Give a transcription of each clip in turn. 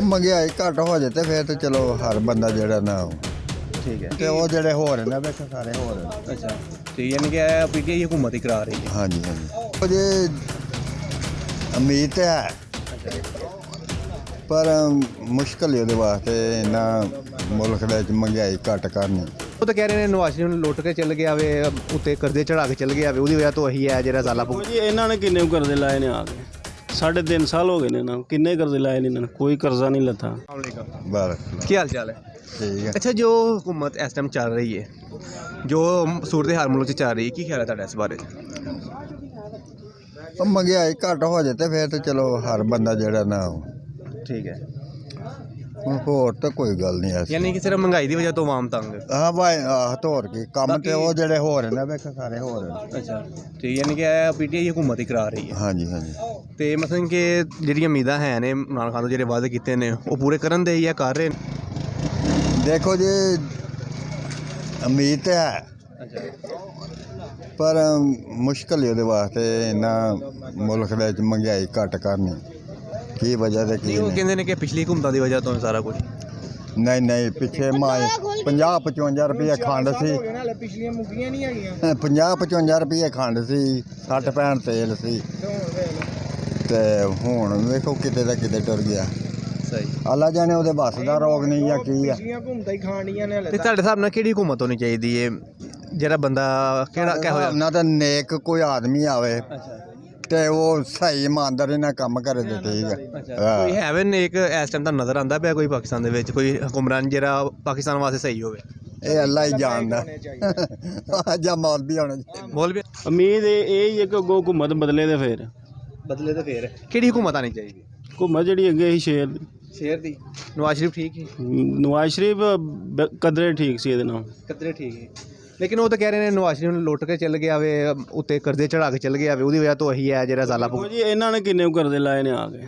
महंगाई घट हो जाए तो फिर तो चलो हर बंदा जो ना ठीक है ते वो जेडे हो रहे हैं बेच सारे हो रहे हैं। अच्छा तो यानी कि पीटीआई हुकूमत ही करा रही है। हाँ जी हाँ जी तो ये उम्मीद तो है पर मुश्किल ही वास्ते इन्ना मुल्क महंगाई घट करनी। वो तो कह रहे हैं नवाज शरीफ ने लुट के चल गया वे उत्ते कर्जे चढ़ा के चल गया वे ਉਹਦੀ ਵਜ੍ਹਾ ਤੋਂ ਇਹੀ ਹੈ ਜਿਹੜਾ ਜ਼ਾਲਾ ਉਹ ਜੀ ਇਹਨਾਂ ਨੇ ਕਿੰਨੇ ਕਰਜ਼ੇ ਲਾਏ ਨੇ ਆ ਕੇ 3.5 ਸਾਲ ਹੋ ਗਏ ਨੇ ਇਹਨਾਂ ਨੂੰ ਕਿੰਨੇ ਕਰਜ਼ੇ ਲਾਏ ਨੇ ਇਹਨਾਂ ਨੇ ਕੋਈ ਕਰਜ਼ਾ नहीं ਲੱਥਾ। बस ਕੀ ਹਾਲ ਚਾਲ ਹੈ? ठीक है। अच्छा जो हुकूमत इस टाइम चल रही है जो सूरत हाल मुल्क च चल रही है की ख्याल है ਤੁਹਾਡਾ ਇਸ ਬਾਰੇ? महंगाई घट हो जाए तो फिर तो चलो हर बंदा जो ना ठीक है होर तो कोई गल नहीं ऐसी। यानी कि सिर्फ महंगाई की वजह तो आवाम तंग। हाँ भाई तो होर की कम तो वो जेडे हो रहे हैं बेच सारे हो रहे हैं। अच्छा ठीक यानी कि पीटीआई हुकूमत ही करा रही है। हाँ जी हाँ जी ਤੇ ਮਤਲਬ ਕਿ ਜਿਹੜੀਆਂ ਉਮੀਦਾਂ ਹੈ ਨੇ ਇਮਰਾਨ ਖਾਨ ਤੋਂ ਜਿਹੜੇ ਵਾਅਦੇ ਕੀਤੇ ਨੇ ਉਹ ਪੂਰੇ ਕਰਨ ਦੇ ਜਾਂ ਕਰ ਰਹੇ ਨੇ? देखो जी उम्मीद तो है ਅੱਛਾ पर मुश्किल ही वास्ते इन्ना मुल्क महंगाई घट करनी की वजह से की ਉਹ ਕਹਿੰਦੇ ने कि पिछली हुकूमतां ਦੀ वजह ਤੋਂ ਸਾਰਾ कुछ। नहीं नहीं पिछे माए 50-55 रुपये खंड सी 50-55 रुपये खंड सी 60-65 तेल सी ते हुण वेखो किते दा किते टुर गया। सही अल्लाह जाने ਉਹਦੇ बस ਦਾ ਰੋਗ ਨਹੀਂ ਜਾਂ ਕੀ ਆ। ਤੇ ਤੁਹਾਡੇ ਹਿਸਾਬ ਨਾਲ ਕਿਹੜੀ ਹੁਕੂਮਤ ਹੋਣੀ ਚਾਹੀਦੀ ਹੈ ਜਿਹੜਾ ਬੰਦਾ ਕਿਹੜਾ ਕਿਹੋ ਜਿਹਾ? ਨਾ ਤਾਂ ਨੇਕ ਕੋਈ ਆਦਮੀ ਆਵੇ ਅੱਛਾ ਤੇ ਉਹ ਸਹੀ ਇਮਾਨਦਾਰੀ ਨਾਲ ਕੰਮ ਕਰੇ ਤੇ ਠੀਕ ਹੈ। ਕੋਈ ਹੈਵੇ ਨੇ ਇੱਕ ਇਸ ਟਾਈਮ ਤਾਂ ਨਜ਼ਰ ਆਉਂਦਾ ਪਿਆ ਕੋਈ ਪਾਕਿਸਤਾਨ ਦੇ ਵਿੱਚ ਕੋਈ ਹੁਕਮਰਾਨ ਜਿਹੜਾ ਪਾਕਿਸਤਾਨ ਵਾਸਤੇ ਸਹੀ ਹੋਵੇ? ਇਹ ਅੱਲਾ ਹੀ ਜਾਣਦਾ ਜਾਂ ਮੌਲਵੀ ਹੋਣਾ ਚਾਹੀਦਾ। ਮੌਲਵੀ ਉਮੀਦ ਇਹ ਹੀ ਹੈ ਕਿ ਅੱਗੋਂ ਹੁਕੂਮਤ ਬਦਲੇ ਤੇ ਫਿਰ ਬਦਲੇ ਤੇ ਫੇਰ ਕਿਹੜੀ ਹੁਕੂਮਤ ਆਣੀ ਚਾਹੀਦੀ? ਹੁਕੂਮਤ ਜਿਹੜੀ ਅੱਗੇ ਸੀ ਸ਼ੇਰ ਦੀ ਨਵਾਜ਼ ਸ਼ਰੀਫ ਠੀਕ ਹੈ ਨਵਾਜ਼ ਸ਼ਰੀਫ ਕਦਰੇ ਠੀਕ ਸੀ ਇਹਦੇ ਨਾਲ ਕਦਰੇ ਠੀਕ ਹੈ ਲੇਕਿਨ ਉਹ ਤਾਂ ਕਹਿ ਰਹੇ ਨੇ ਨਵਾਜ਼ ਸ਼ਰੀਫ ਨੂੰ ਲੁੱਟ ਕੇ ਚੱਲ ਗਿਆ ਵੇ ਉੱਤੇ ਕਰਜ਼ੇ ਚੜਾ ਕੇ ਚੱਲ ਗਿਆ ਵੇ ਉਹਦੀ ਵਜ੍ਹਾ ਤੋਂ ਇਹੀ ਹੈ ਜਿਹੜਾ ਜ਼ਾਲਾ ਉਹ ਜੀ ਇਹਨਾਂ ਨੇ ਕਿੰਨੇ ਕਰਜ਼ੇ ਲਾਏ ਨੇ ਆ ਕੇ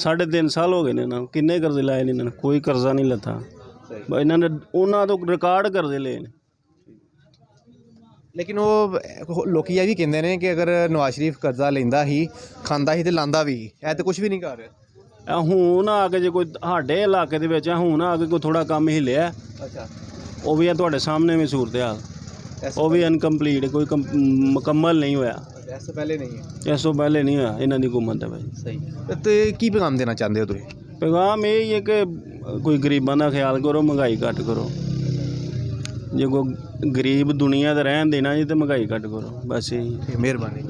3.5 ਸਾਲ ਹੋ ਗਏ ਨੇ ਇਹਨਾਂ ਨੂੰ ਕਿੰਨੇ ਕਰਜ਼ੇ ਲਾਏ ਨੇ ਇਹਨਾਂ ਨੇ ਕੋਈ ਕਰਜ਼ਾ ਨਹੀਂ ਲੱਥਾ। ਇਹਨਾਂ ਨੇ ਉਹਨਾਂ ਤੋਂ ਰਿਕਾਰਡ ਕਰਜ਼ੇ ਲਏ ਨੇ। ਲੇਕਿਨ ਉਹ ਲੋਕੀ ਇਹ ਵੀ ਕਹਿੰਦੇ ਨੇ ਕਿ ਅਗਰ ਨਵਾਜ਼ ਸ਼ਰੀਫ ਕਰਜ਼ਾ ਲੈਂਦਾ ਹੀ ਖਾਂਦਾ ਹੀ ਤੇ ਲਾਂਦਾ ਵੀ ਇਹ ਤਾਂ ਕੁਝ ਵੀ ਨਹੀਂ ਕਰ ਰਿਹਾ। ਇਹ ਹੁਣ ਆ ਕੇ ਜੇ ਕੋਈ ਸਾਡੇ ਇਲਾਕੇ ਦੇ ਵਿੱਚ ਹੁਣ ਆ ਕੇ ਕੋਈ ਥੋੜਾ ਕੰਮ ਹਿੱਲਿਆ ਅੱਛਾ ਉਹ ਵੀ ਆ ਤੁਹਾਡੇ ਸਾਹਮਣੇ ਵੀ ਸੂਰਤ ਹਾਲ ਉਹ ਵੀ ਅਨਕੰਪਲੀਟ ਕੋਈ ਮੁਕੰਮਲ ਨਹੀਂ ਹੋਇਆ। ਇਸ ਤੋਂ ਪਹਿਲੇ ਨਹੀਂ ਹੈ ਇਸ ਤੋਂ ਪਹਿਲੇ ਨਹੀਂ ਹੋਇਆ ਇਹਨਾਂ ਦੀ ਹੁਕੂਮਤ ਹੈ ਭਾਈ। ਸਹੀ ਤੇ ਕੀ ਪੈਗਾਮ ਦੇਣਾ ਚਾਹੁੰਦੇ ਹੋ ਤੁਸੀਂ? ਪੈਗਾਮ ਇਹ ਹੀ ਹੈ ਕਿ ਕੋਈ ਗਰੀਬਾਂ ਦਾ ਖਿਆਲ ਕਰੋ ਮਹਿੰਗਾਈ ਘੱਟ ਕਰੋ ਜੇ ਕੋਈ ਗਰੀਬ ਦੁਨੀਆ 'ਤੇ ਰਹਿਣ ਦੇਣਾ ਜੀ ਤੇ ਮਹਿੰਗਾਈ ਘੱਟ ਕਰੋ ਬਸ ਇਹੀ। ਮਿਹਰਬਾਨੀ।